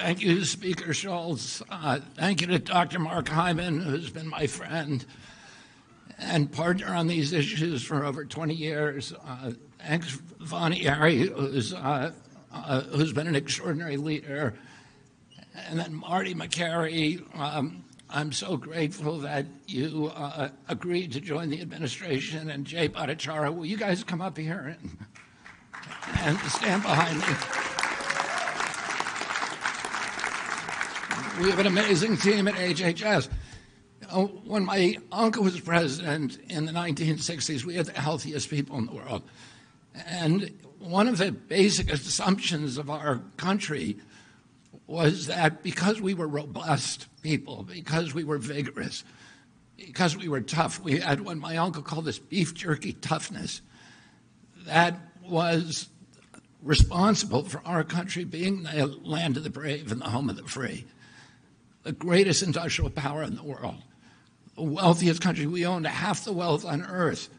Thank you, Speaker Schultz. Thank you to Dr. Mark Hyman, who's been my friend and partner on these issues for over 20 years. Thanks, Vonnie Harry, who's been an extraordinary leader. And then Marty McCary, I'm so grateful that you agreed to join the administration. And Jay Bhattacharya, will you guys come up here and stand behind me? We have an amazing team at HHS. When my uncle was president in the 1960s, we had the healthiest people in the world. And one of the basic assumptions of our country was that because we were robust people, because we were vigorous, because we were tough, we had what my uncle called this beef jerky toughness, that was responsible for our country being the land of the brave and the home of the free, the greatest industrial power in the world, the wealthiest country. We owned half the wealth on earth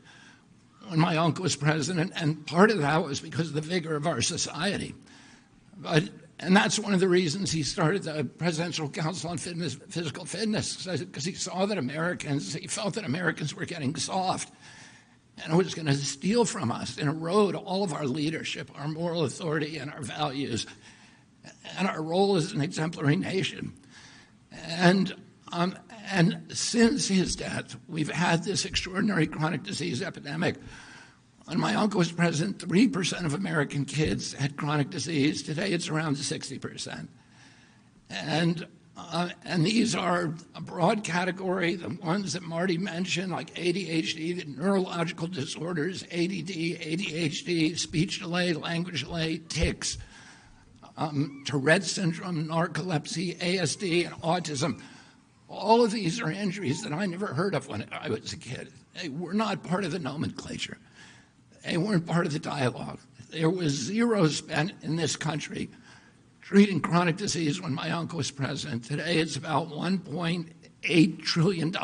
when my uncle was president, and part of that was because of the vigor of our society. And that's one of the reasons he started the Presidential Council on Physical Fitness, because he saw that he felt that Americans were getting soft and was going to steal from us and erode all of our leadership, our moral authority, and our values, and our role as an exemplary nation. And since his death, we've had this extraordinary chronic disease epidemic. When my uncle was president, 3% of American kids had chronic disease. Today, it's around 60%. And these are a broad category, the ones that Marty mentioned, like ADHD, the neurological disorders, ADD, ADHD, speech delay, language delay, tics, Tourette syndrome, narcolepsy, ASD, and autism. All of these are injuries that I never heard of when I was a kid. They were not part of the nomenclature. They weren't part of the dialogue. There was zero spent in this country treating chronic disease when my uncle was president. Today, it's about $1.8 trillion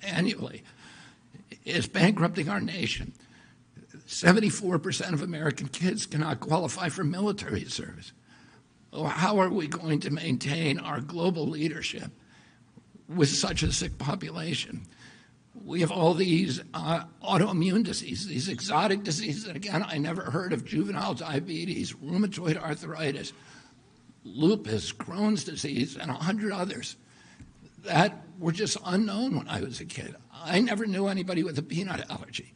annually. It's bankrupting our nation. 74% of American kids cannot qualify for military service. So how are we going to maintain our global leadership with such a sick population? We have all these autoimmune diseases, these exotic diseases. And again, I never heard of juvenile diabetes, rheumatoid arthritis, lupus, Crohn's disease, and 100 others that were just unknown when I was a kid. I never knew anybody with a peanut allergy.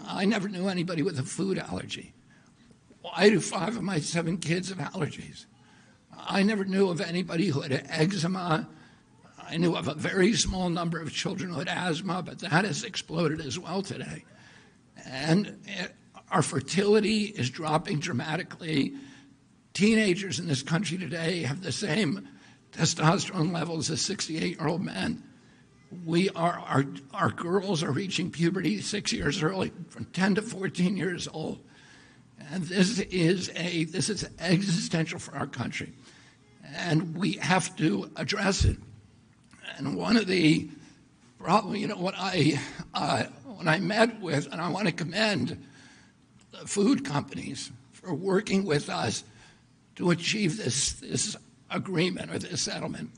I never knew anybody with a food allergy. Why do 5 of my 7 kids have allergies? I never knew of anybody who had eczema. I knew of a very small number of children who had asthma, but that has exploded as well today. And our fertility is dropping dramatically. Teenagers in this country today have the same testosterone levels as 68-year-old men. Our girls are reaching puberty 6 years early, from 10 to 14 years old. And this is existential for our country. And we have to address it. And one of the problems, when I met with, and I want to commend the food companies for working with us to achieve this agreement or this settlement.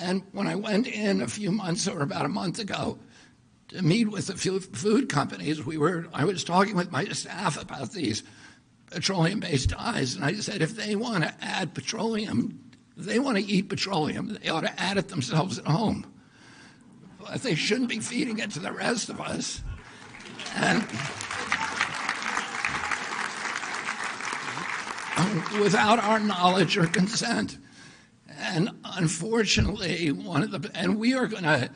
And when I went in a few months or about a month ago to meet with the food companies, I was talking with my staff about these petroleum-based dyes, and I said, if they want to add petroleum, if they want to eat petroleum, they ought to add it themselves at home. But they shouldn't be feeding it to the rest of us. And without our knowledge or consent. And unfortunately, we are going to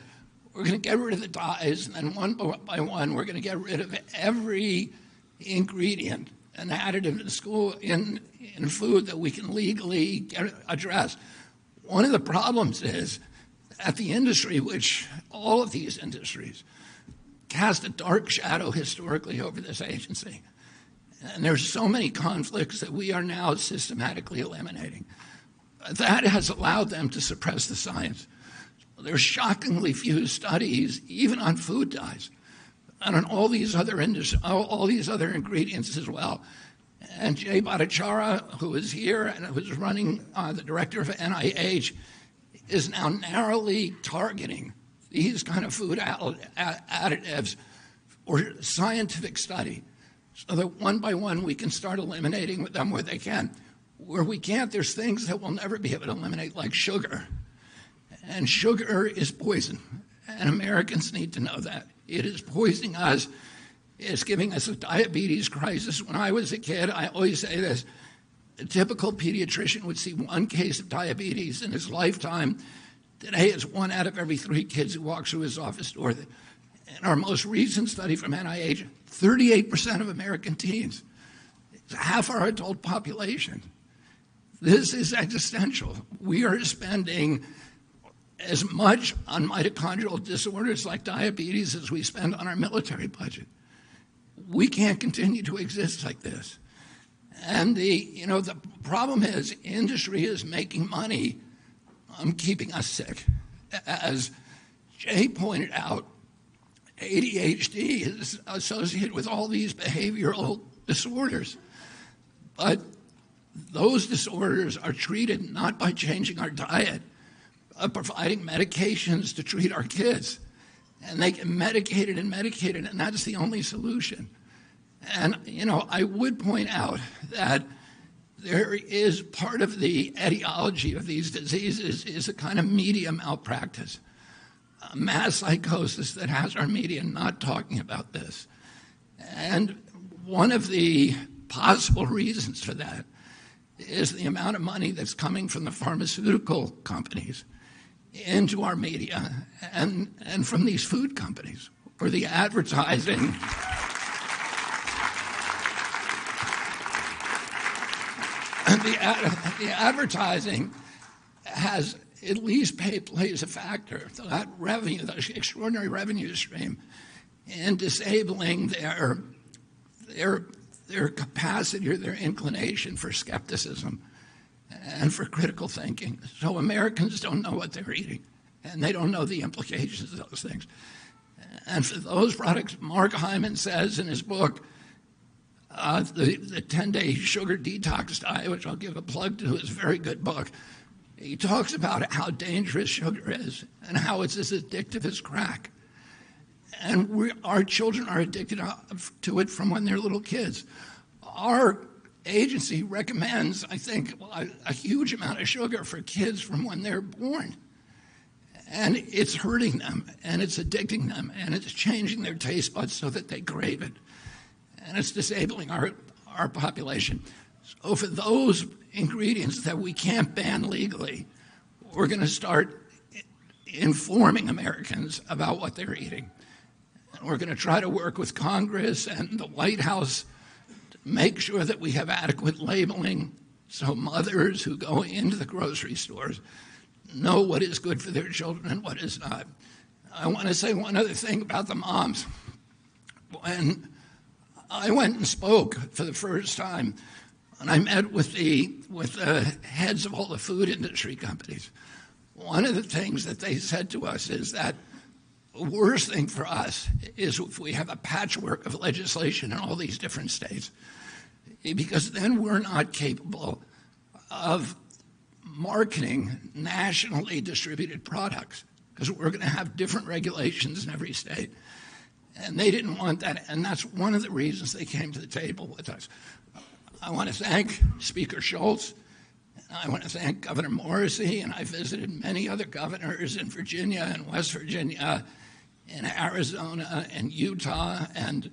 get rid of the dyes, and then one by one, we're going to get rid of every ingredient and additive in food that we can legally address. One of the problems is that the industry, which all of these industries, cast a dark shadow historically over this agency. And there's so many conflicts that we are now systematically eliminating. That has allowed them to suppress the science. There's shockingly few studies, even on food dyes, and on all these other ingredients as well. And Jay Bhattacharya, who is here and who's running the director of NIH, is now narrowly targeting these kind of food additives for scientific study, so that one by one we can start eliminating them where they can. Where we can't, there's things that we'll never be able to eliminate, like sugar. And sugar is poison, and Americans need to know that. It is poisoning us. It's giving us a diabetes crisis. When I was a kid, I always say this, a typical pediatrician would see one case of diabetes in his lifetime. Today, it's 1 out of every 3 kids who walks through his office door. In our most recent study from NIH, 38% of American teens, it's half our adult population. This is existential. We are spending as much on mitochondrial disorders like diabetes as we spend on our military budget. We can't continue to exist like this. And the problem is industry is making money on keeping us sick. As Jay pointed out, ADHD is associated with all these behavioral disorders. But those disorders are treated not by changing our diet, but providing medications to treat our kids. And they get medicated, and that's the only solution. And, I would point out that there is part of the etiology of these diseases is a kind of media malpractice, a mass psychosis that has our media not talking about this. And one of the possible reasons for that is the amount of money that's coming from the pharmaceutical companies into our media and from these food companies, or the advertising. And the advertising has at least plays a factor. That revenue, that extraordinary revenue stream, in disabling their capacity or their inclination for skepticism and for critical thinking. So Americans don't know what they're eating, and they don't know the implications of those things. And for those products, Mark Hyman says in his book, the 10-day sugar detox diet, which I'll give a plug to, is a very good book. He talks about how dangerous sugar is and how it's as addictive as crack. And our children are addicted to it from when they're little kids. Our agency recommends, I think, a huge amount of sugar for kids from when they're born. And it's hurting them, and it's addicting them, and it's changing their taste buds so that they crave it. And it's disabling our population. So for those ingredients that we can't ban legally, we're going to start informing Americans about what they're eating. And we're going to try to work with Congress and the White House to make sure that we have adequate labeling so mothers who go into the grocery stores know what is good for their children and what is not. I want to say one other thing about the moms. When I went and spoke for the first time, and I met with the heads of all the food industry companies, one of the things that they said to us is that the worst thing for us is if we have a patchwork of legislation in all these different states, because then we're not capable of marketing nationally distributed products, because we're going to have different regulations in every state. And they didn't want that, and that's one of the reasons they came to the table with us. I want to thank Speaker Schultz. I want to thank Governor Morrissey, and I visited many other governors in Virginia and West Virginia, in Arizona and Utah and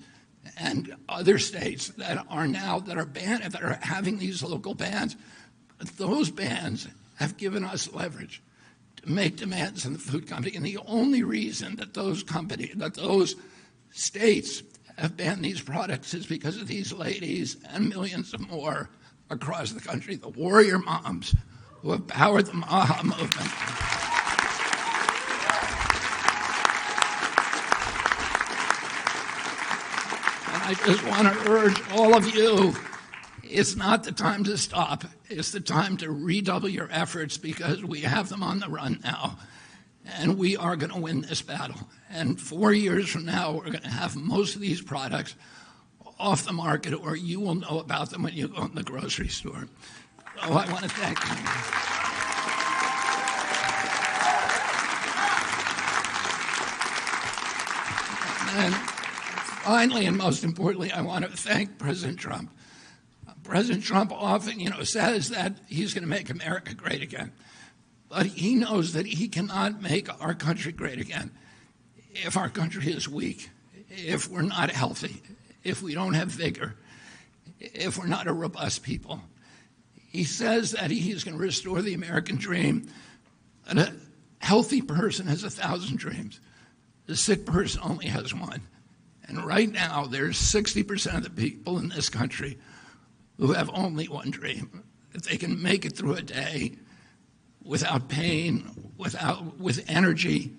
other states that are having these local bans. But those bans have given us leverage to make demands on the food company, and the only reason that those states have banned these products is because of these ladies and millions of more across the country, the warrior moms who have powered the MAHA movement. And I just want to urge all of you, it's not the time to stop. It's the time to redouble your efforts, because we have them on the run now. And we are going to win this battle. And 4 years from now, we're going to have most of these products off the market, or you will know about them when you go in the grocery store. So I want to thank you. And finally, and most importantly, I want to thank President Trump. President Trump often, says that he's going to make America great again. But he knows that he cannot make our country great again if our country is weak, if we're not healthy, if we don't have vigor, if we're not a robust people. He says that he's going to restore the American dream, and a healthy person has 1,000 dreams. The sick person only has one. And right now, there's 60% of the people in this country who have only one dream, that they can make it through a day without pain, with energy,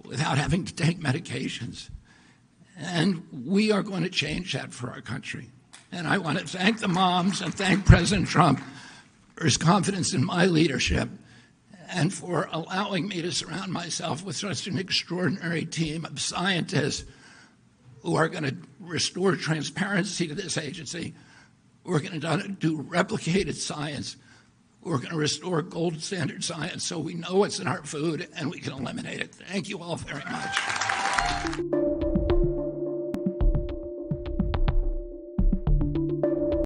without having to take medications. And we are going to change that for our country. And I want to thank the moms and thank President Trump for his confidence in my leadership and for allowing me to surround myself with such an extraordinary team of scientists who are going to restore transparency to this agency. We're going to do replicated science. We're going to restore gold standard science so we know what's in our food and we can eliminate it. Thank you all very much.